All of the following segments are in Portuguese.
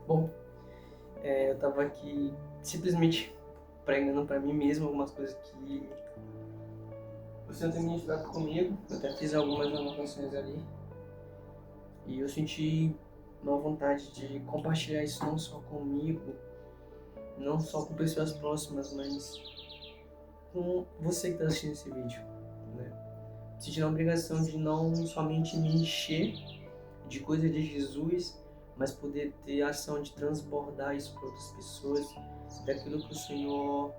Bom, eu tava aqui simplesmente pregando pra mim mesmo algumas coisas que o Senhor tem ministrado comigo. Eu até fiz algumas anotações ali e eu senti uma vontade de compartilhar isso não só comigo, não só com pessoas próximas, mas com você que está assistindo esse vídeo, né? Sentindo a obrigação de não somente me encher de coisas de Jesus, mas poder ter a ação de transbordar isso para outras pessoas, daquilo que o Senhor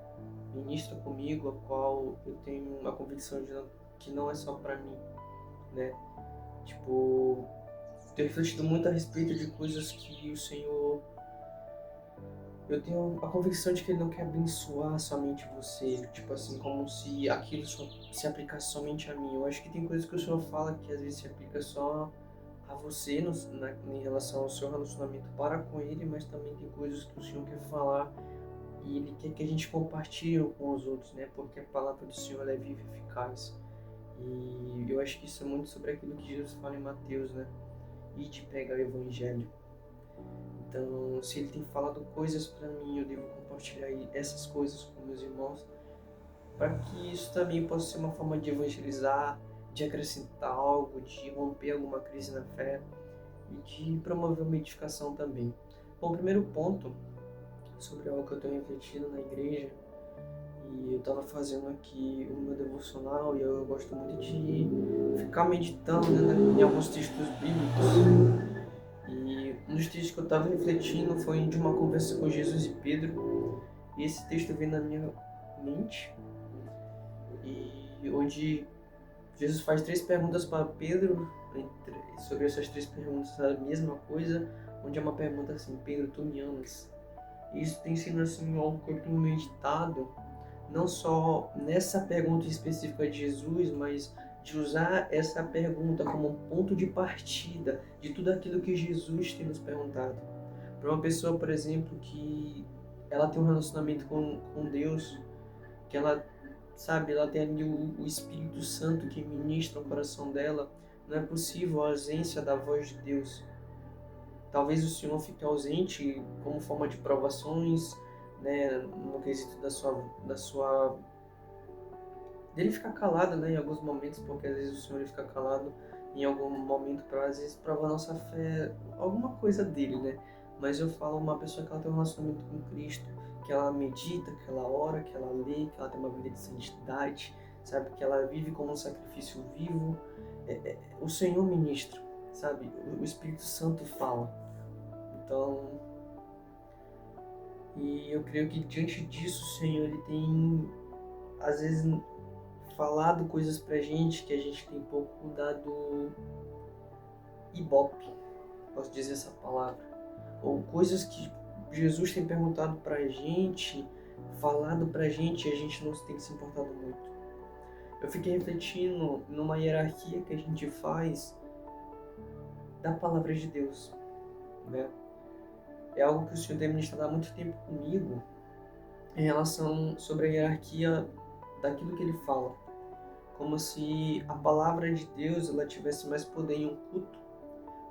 ministra comigo, a qual eu tenho uma convicção de que não é só para mim, né? Tipo, tenho refletido muito a respeito de coisas que o Senhor... Eu tenho a convicção de que Ele não quer abençoar somente você, tipo assim, como se aquilo só se aplicasse somente a mim. Eu acho que tem coisas que o Senhor fala que às vezes se aplica só a você em relação ao seu relacionamento para com Ele, mas também tem coisas que o Senhor quer falar e Ele quer que a gente compartilhe com os outros, né? Porque a palavra do Senhor ela é viva e eficaz. E eu acho que isso é muito sobre aquilo que Jesus fala em Mateus, né? E de pregar o Evangelho. Então, se Ele tem falado coisas para mim, eu devo compartilhar essas coisas com meus irmãos, para que isso também possa ser uma forma de evangelizar, de acrescentar algo, de romper alguma crise na fé e de promover uma edificação também. Bom, o primeiro ponto sobre algo que eu tenho refletido na igreja, e eu estava fazendo aqui o meu devocional e eu gosto muito de ficar meditando, né, em alguns textos bíblicos. E um dos textos que eu estava refletindo foi de uma conversa com Jesus e Pedro, e esse texto veio na minha mente, e onde Jesus faz 3 perguntas para Pedro, sobre essas 3 perguntas a mesma coisa, onde é uma pergunta assim: Pedro, tu me amas? Isso tem sido assim algo que eu tenho meditado, não só nessa pergunta específica de Jesus, mas de usar essa pergunta como um ponto de partida de tudo aquilo que Jesus tem nos perguntado. Para uma pessoa, por exemplo, que ela tem um relacionamento com Deus, que ela sabe, ela tem ali o Espírito Santo que ministra o coração dela, não é possível a ausência da voz de Deus. Talvez o Senhor fique ausente como forma de provações, né, no quesito da sua dele ficar calado, né, em alguns momentos, porque às vezes o Senhor ele fica calado em algum momento para às vezes provar a nossa fé, alguma coisa dele, né? Mas eu falo uma pessoa que ela tem um relacionamento com Cristo, que ela medita, que ela ora, que ela lê, que ela tem uma vida de santidade, sabe, que ela vive como um sacrifício vivo. O Senhor ministra, sabe? O Espírito Santo fala. Então, e eu creio que diante disso, o Senhor ele tem às vezes falado coisas pra gente que a gente tem pouco dado ibope, posso dizer essa palavra, ou coisas que Jesus tem perguntado pra gente, falado pra gente e a gente não tem se importado muito. Eu fiquei refletindo numa hierarquia que a gente faz da palavra de Deus, né? É algo que o Senhor tem ministrado há muito tempo comigo em relação sobre a hierarquia daquilo que Ele fala. Como se a palavra de Deus ela tivesse mais poder em um culto,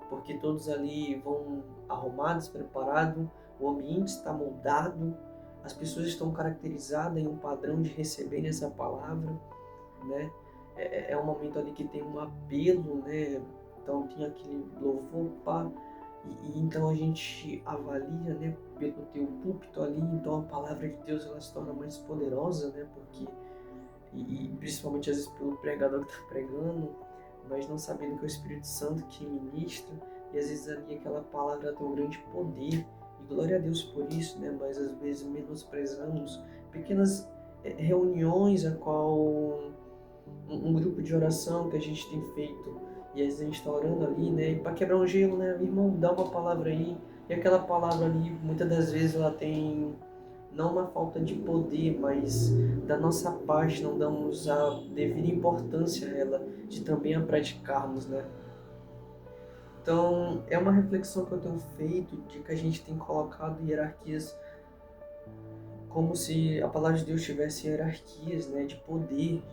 porque todos ali vão arrumados, preparados, o ambiente está moldado, as pessoas estão caracterizadas em um padrão de receberem essa palavra, né? É um momento ali que tem um apelo, né? Então tem aquele louvor, pá, e então a gente avalia, né, pelo teu púlpito ali, então a palavra de Deus ela se torna mais poderosa, né? Porque e principalmente às vezes pelo pregador que está pregando, mas não sabendo que é o Espírito Santo que ministra, e às vezes ali aquela palavra tem um grande poder, e glória a Deus por isso, né? Mas às vezes menosprezamos pequenas reuniões a qual um grupo de oração que a gente tem feito, e às vezes a gente está orando ali, né? E para quebrar um gelo, né? Irmão, dá uma palavra aí, e aquela palavra ali, muitas das vezes ela tem não uma falta de poder, mas da nossa parte não damos a devida importância a ela, de também a praticarmos, né? Então, é uma reflexão que eu tenho feito de que a gente tem colocado hierarquias como se a palavra de Deus tivesse hierarquias, né, de poder,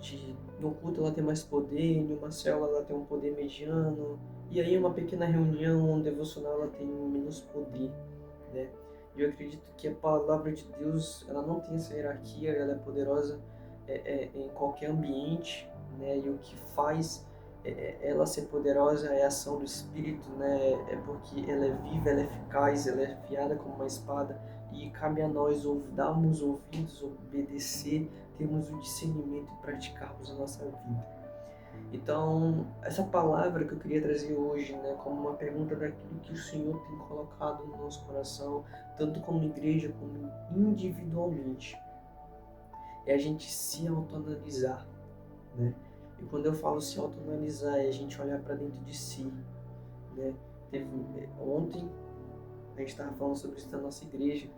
no culto ela tem mais poder, em uma célula ela tem um poder mediano, e aí uma pequena reunião, um devocional ela tem menos poder, né? E eu acredito que a palavra de Deus, ela não tem essa hierarquia, ela é poderosa em qualquer ambiente, né? E o que faz ela ser poderosa é a ação do Espírito, né? É porque ela é viva, ela é eficaz, ela é afiada como uma espada, e cabe a nós darmos ouvidos, obedecer, termos o discernimento e praticarmos a nossa vida. Então, essa palavra que eu queria trazer hoje, né, como uma pergunta daquilo que o Senhor tem colocado no nosso coração, tanto como igreja, como individualmente, é a gente se autoanalisar, né? E quando eu falo se autoanalisar, é a gente olhar para dentro de si, né? Ontem a gente estava falando sobre isso na nossa igreja,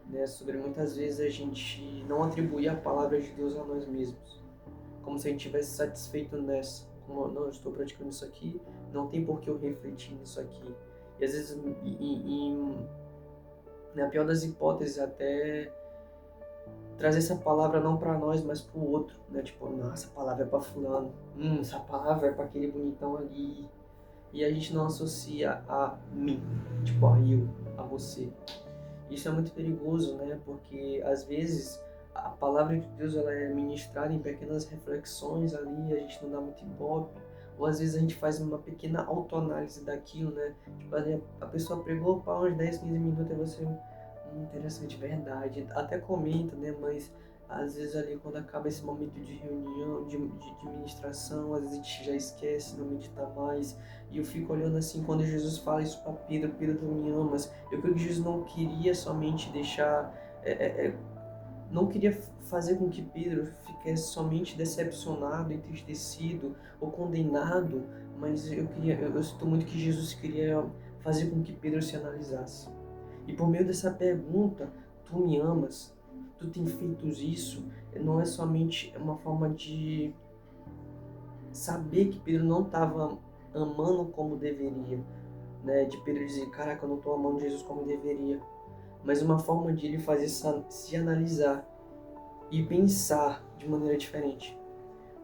né? Sobre muitas vezes a gente não atribuir a palavra de Deus a nós mesmos, como se a gente estivesse satisfeito nessa, como não, eu estou praticando isso aqui, não tem por que eu refletir nisso aqui. E às vezes, na pior das hipóteses, até trazer essa palavra não para nós, mas para o outro, né? Tipo, não, essa palavra é para fulano, essa palavra é para aquele bonitão ali. E a gente não associa a mim, tipo, a eu, a você. Isso é muito perigoso, né? Porque às vezes a palavra de Deus ela é ministrada em pequenas reflexões ali, a gente não dá muito ibope, ou às vezes a gente faz uma pequena autoanálise daquilo, né? Tipo, ali a pessoa pregou para uns 10, 15 minutos e você, interessante, verdade, até comenta, né? Mas às vezes ali quando acaba esse momento de reunião, de ministração, às vezes a gente já esquece, não medita mais. E eu fico olhando assim, quando Jesus fala isso para Pedro, Pedro, tu me amas. Eu creio que Jesus não queria somente deixar, não queria fazer com que Pedro ficasse somente decepcionado, entristecido ou condenado, mas eu sinto muito que Jesus queria fazer com que Pedro se analisasse. E por meio dessa pergunta, tu me amas? Tu tem feito isso? Não é somente uma forma de saber que Pedro não estava amando como deveria, né? De Pedro dizer, caraca, eu não estou amando Jesus como deveria. Mas uma forma de ele fazer se analisar e pensar de maneira diferente.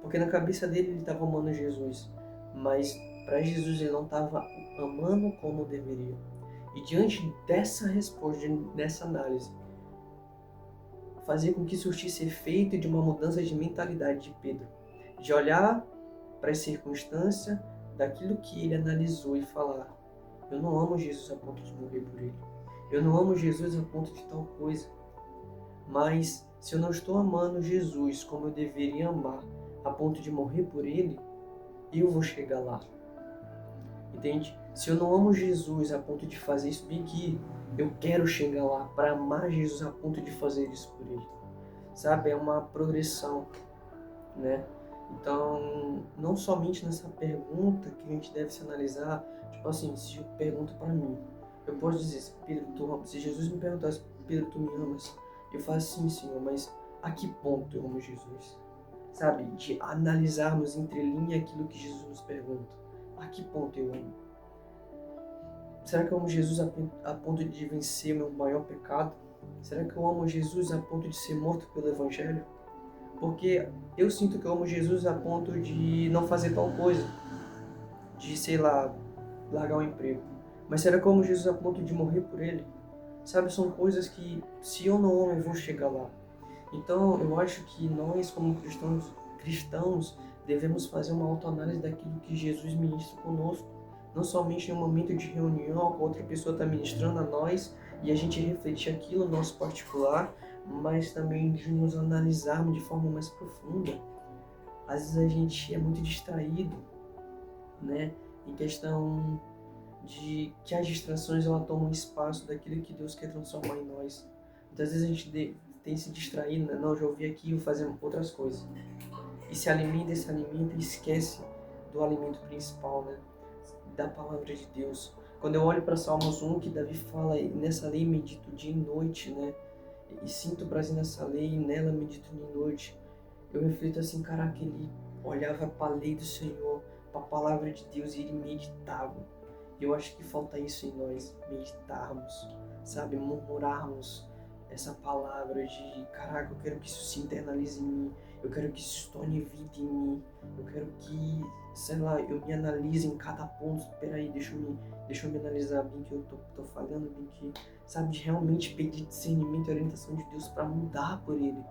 Porque na cabeça dele ele estava amando Jesus, mas para Jesus ele não estava amando como deveria. E diante dessa resposta, dessa análise, fazer com que surtisse efeito de uma mudança de mentalidade de Pedro. De olhar para as circunstâncias daquilo que ele analisou e falar, eu não amo Jesus a ponto de morrer por ele. Eu não amo Jesus a ponto de tal coisa. Mas se eu não estou amando Jesus como eu deveria amar a ponto de morrer por ele, eu vou chegar lá. Entende? Se eu não amo Jesus a ponto de fazer isso, bem que eu quero chegar lá para amar Jesus a ponto de fazer isso por ele. Sabe? É uma progressão, né? Então, não somente nessa pergunta que a gente deve se analisar, tipo assim, se eu pergunto para mim, eu posso dizer, Pedro, se Jesus me perguntasse, Pedro, tu me amas? Eu falo sim, Senhor, mas a que ponto eu amo Jesus? Sabe? De analisarmos entre linha aquilo que Jesus nos pergunta. A que ponto eu amo? Será que eu amo Jesus a ponto de vencer meu maior pecado? Será que eu amo Jesus a ponto de ser morto pelo Evangelho? Porque eu sinto que eu amo Jesus a ponto de não fazer tal coisa, de, sei lá, largar um emprego. Mas será que eu amo Jesus a ponto de morrer por ele? Sabe, são coisas que, se eu não amo, eu vou chegar lá. Então, eu acho que nós, como cristãos, devemos fazer uma autoanálise daquilo que Jesus ministra conosco. Não somente em um momento de reunião, com outra pessoa está ministrando a nós e a gente refletir aquilo no nosso particular, mas também de nos analisarmos de forma mais profunda. Às vezes a gente é muito distraído, né, em questão de que as distrações ela tomam espaço daquilo que Deus quer transformar em nós. Muitas vezes a gente tem se distraído, né? Não, já ouvi aqui, vou fazer outras coisas. E se alimenta e esquece do alimento principal, né? Da palavra de Deus. Quando eu olho para Salmos 1, que Davi fala, nessa lei medito dia e noite, né? E sinto prazer nessa lei, e nela medito dia e noite. Eu reflito assim, caraca, ele olhava para a lei do Senhor, para a palavra de Deus e ele meditava. E eu acho que falta isso em nós, meditarmos, sabe? Murmurarmos, essa palavra de, caraca, eu quero que isso se internalize em mim, eu quero que isso se torne vida em mim, eu quero que, sei lá, eu me analise em cada ponto. Peraí, deixa eu me analisar bem que eu tô falhando, bem que, sabe, de realmente pedir discernimento e orientação de Deus para mudar por Ele.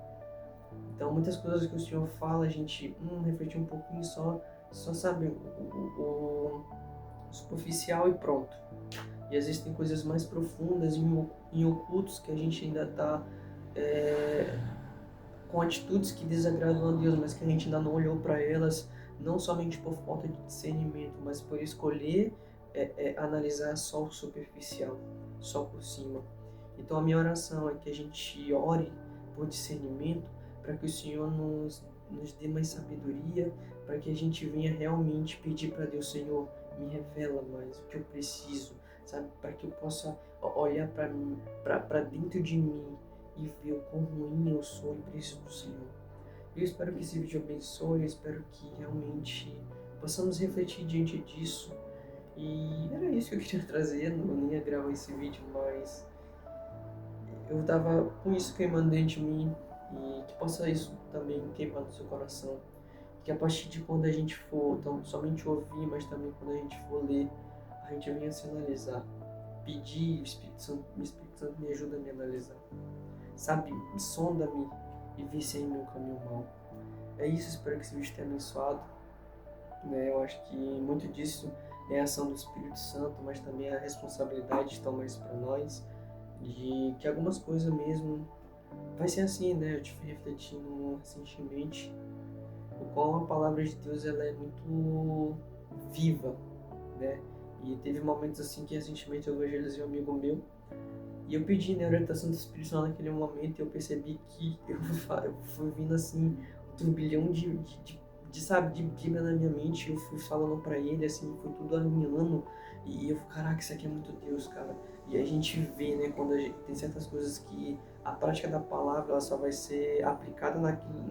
Então, muitas coisas que o Senhor fala, a gente refletir um pouquinho só sabe, o superficial e pronto. E existem coisas mais profundas em ocultos que a gente ainda está com atitudes que desagradam a Deus, mas que a gente ainda não olhou para elas, não somente por falta de discernimento, mas por escolher analisar só o superficial, só por cima. Então a minha oração é que a gente ore por discernimento, para que o Senhor nos dê mais sabedoria, para que a gente venha realmente pedir para Deus: Senhor, me revela mais o que eu preciso, sabe? Para que eu possa olhar para dentro de mim e ver o quão ruim eu sou e preciso do Senhor. Eu espero que esse vídeo abençoe, eu espero que realmente possamos refletir diante disso. E era isso que eu queria trazer, não nem ia gravar esse vídeo, mas eu tava com isso queimando dentro de mim, e que possa isso também queimar no seu coração. Que a partir de quando a gente for, então, somente ouvir, mas também quando a gente for ler, a gente venha se analisar. Pedir o Espírito Santo me ajuda a me analisar. Sabe, sonda-me e vê se é em meu caminho mau. É isso, espero que esse vídeo tenha abençoado. Eu acho que muito disso é a ação do Espírito Santo, mas também a responsabilidade está mais para nós, de que algumas coisas mesmo vai ser assim, né? Eu tive refletindo recentemente o qual a palavra de Deus ela é muito viva, né? E teve momentos assim que recentemente eu evangelizei um amigo meu e eu pedi, né, a orientação do Espírito Santo naquele momento, e eu percebi que eu fui vindo assim um turbilhão sabe, de Bíblia na minha mente. Eu fui falando pra ele, assim, foi tudo alinhando, e eu falei, caraca, isso aqui é muito Deus, cara. E a gente vê, né, quando a gente tem certas coisas que a prática da palavra ela só vai ser aplicada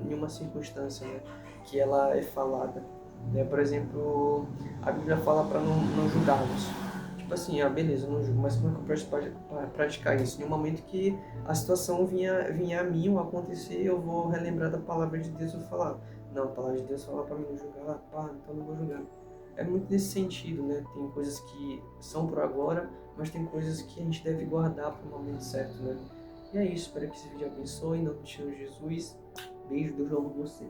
em uma circunstância, né, que ela é falada. Né? Por exemplo, a Bíblia fala para não julgarmos. Tipo assim, beleza, eu não julgo, mas como é que eu posso praticar isso? No momento que a situação vinha a mim ou acontecer, eu vou relembrar da palavra de Deus e vou falar, não, a palavra de Deus fala para mim não julgar, então não vou julgar. É muito nesse sentido, né? Tem coisas que são por agora, mas tem coisas que a gente deve guardar para o momento certo, né? E é isso, espero que esse vídeo abençoe, em nome do Senhor Jesus. Beijo, Deus ama você.